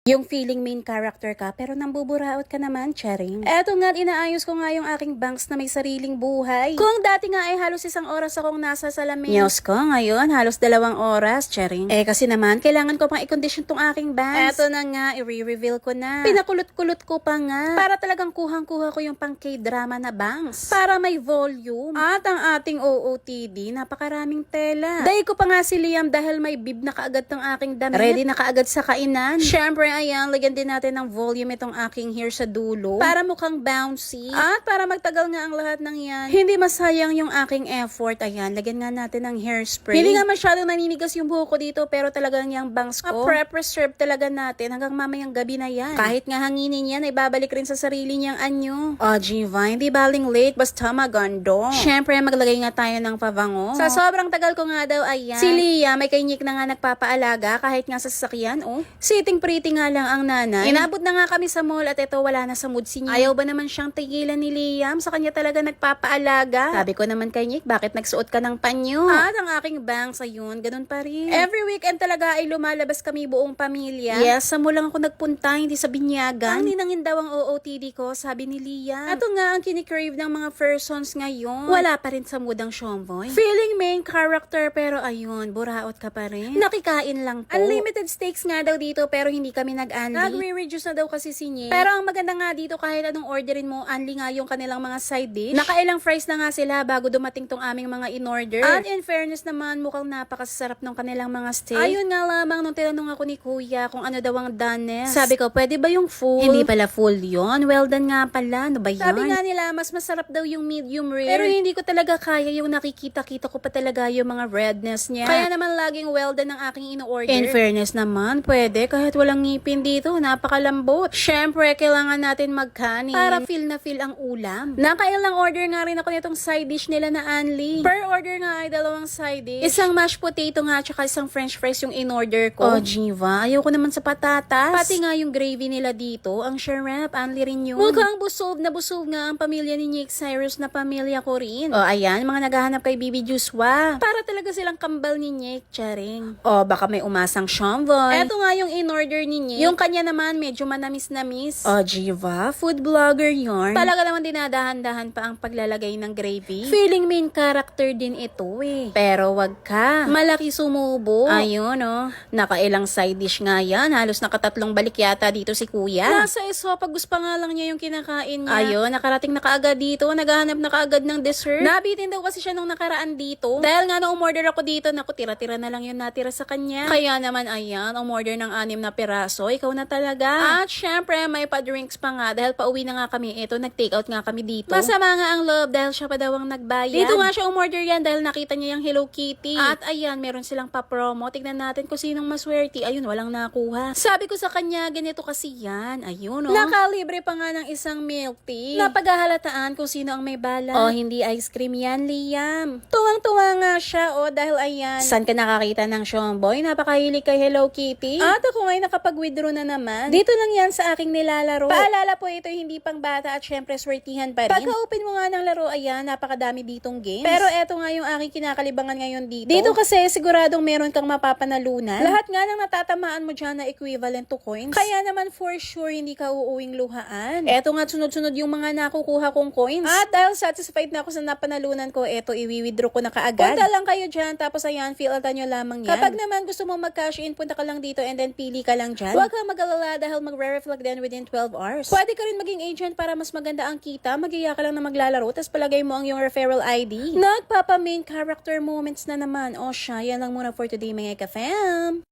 Yung feeling main character ka pero nambuburaot ka naman, charing. Eto nga, inaayos ko nga yung aking banks na may sariling buhay. Kung dati nga ay halos 1 oras akong nasa salamin. News ko ngayon, halos 2 oras, charing. Kasi naman, kailangan ko pang i-condition tong aking banks. Eto na nga, i-reveal ko na. Pinakulot-kulot ko pa nga. Para talagang kuhang-kuha ko yung pang K-drama na banks. Para may volume. At ang ating OOTD, napakaraming tela. Dahil ko pa nga si Liam dahil may bib na kaagad tong aking damit. Ready na kaagad sa kainan. Syempre, ayan, lagyan din natin ng volume itong aking hair sa dulo para mukhang bouncy at para magtagal nga ang lahat ng yan. Hindi masayang yung aking effort. Ayan, lagyan nga natin ng hairspray. Hindi nga masyadong naninigas yung buhok ko dito pero talagang yung bangs ko preserve talaga natin hanggang mamayang gabi na yan. Kahit nga hanginin yan ay babalik rin sa sarili niyang anyo. Jiva, hindi baling late basta magando. Syempre, maglagay nga tayo ng pabango. Sa sobrang tagal ko nga daw, ayan. Si Lia, may kainyik na nga nagpapaalaga kahit nga sa sasakyan, Sitting pretty nga lang ang nanay. Inabot na nga kami sa mall at ito wala na sa mood si Nick. Ayaw ba naman siyang tigilan ni Liam? Sa kanya talaga nagpapaalaga. Sabi ko naman kay Nick, bakit nagsuot ka ng panyo? At ang aking bangs, ayun, ganun pa rin. Every weekend talaga ay lumalabas kami buong pamilya. Yes, sa mall lang ako nagpunta, hindi sa binyagan. Ang ninangin daw ang OOTD ko, sabi ni Liam. Ato nga ang kinikrave ng mga persons ngayon. Wala pa rin sa mood ang Shomboy. Feeling main character pero ayun, buraot ka pa rin. Nakikain lang po. Unlimited steaks nga daw dito pero hindi kami nag-unli. Nagre-reduce na daw kasi si Nye. Pero ang maganda nga dito kahit anong orderin mo, unli nga yung kanilang mga side dish. Nakailang fries na nga sila bago dumating tong aming mga in-order. At in fairness naman, mukhang napakasarap ng kanilang mga steak. Ayun nga lamang nung tinanong ako ni Kuya kung ano daw ang doneness. Sabi ko, pwede ba yung full? Hindi pala full yon. Well done nga pala. Ano ba yan? Sabi nga nila, mas masarap daw yung medium rare. Pero hindi ko talaga kaya yung nakikita-kita ko pa talaga yung mga redness niya. Kaya naman laging well done ang aking in-order. In fairness naman, pwede kahit walang ngipin dito. Napakalambot. Syempre, kailangan natin magkanin para feel na feel ang ulam. Nakailang order nga rin ako nitong side dish nila na Anli. Per order nga ay 2 side dish. Isang mashed potato nga tsaka isang french fries yung in-order ko. Jiva, ayoko naman sa patatas. Pati nga yung gravy nila dito, ang shrimp, Anli rin yun. Mukhang busog nga ang pamilya ni Nick Cyrus na pamilya ko rin. Ayan, mga naghahanap kay Bibi Juswa. Para talaga silang kambal ni Nick, charing. Baka may umasang Shomboy. Eto nga yung in-order ni Nick. Yung kanya naman, medyo manamis-namis. Jiva, food vlogger yarn. Talaga naman dinadahan-dahan pa ang paglalagay ng gravy. Feeling main character din ito Pero wag ka. Malaki sumubo. Ayun nakailang side dish nga yan. Halos nakatatlong balik yata dito si Kuya. Nasa esophagus pa nga lang niya yung kinakain niya. Ayun, nakarating na kaagad dito. Naghahanap na kaagad ng dessert. Nabitin daw kasi siya nung nakaraan dito. Dahil nga nung umorder ako dito, naku, tira-tira na lang yung natira sa kanya. Kaya naman, ayan, umorder ng 6 na piraso. Ikaw na talaga. At syempre, may pa-drinks pa nga. Dahil pauwi na nga kami. Ito, nag-take out nga kami dito. Masama nga ang love dahil siya pa daw ang nagbayad. Dito nga siya umorder yan dahil nakita niya yung Hello Kitty. At ayan, meron silang pa-promo. Tignan natin kung sinong maswerte. Ayun, walang nakuha. Sabi ko sa kanya, ganito kasi yan. Ayun, nakalibre pa nga ng isang milk tea. Napaghahalataan kung sino ang may bala. Hindi ice cream yan, Liam. Tuwang-tuwa nga siya, dahil ayan. Saan ka nakakita ng Shomboy? Napakahilig kay Hello Kitty. At ako ngayon nakapag-withdraw na naman. Dito lang yan sa aking nilalaro. Paalala po, ito hindi pang bata at syempre swertihan pa rin. Pagka-open mo nga ng laro, ayan, napakadami ditong games. Pero eto nga yung aking kinakalibangan ngayon dito. Dito kasi siguradong meron kang mapapanalunan. Lahat nga nang natatamaan mo dyan na equivalent to coins. Kaya naman for sure hindi ka uuwing luhaan. Eto nga sunod-sunod yung mga nakukuha kong coins. At dahil satisfied na ako sa napanalunan ko, eto i-withdraw ko na kaagad. Punta lang kayo dyan, tapos ayan, fill-outan nyo lamang yan. Kapag naman gusto mo mag-cash in, punta ka lang dito and then pili ka lang dyan. Huwag kang mag-alala dahil magre-reflect din within 12 hours. Pwede ka rin maging agent para mas maganda ang kita. Mag-iya ka lang na maglalaro, tapos palagay mo ang yung referral ID. Nagpapa-main character moments na naman. Siya, yan lang muna for today mga ka-fam.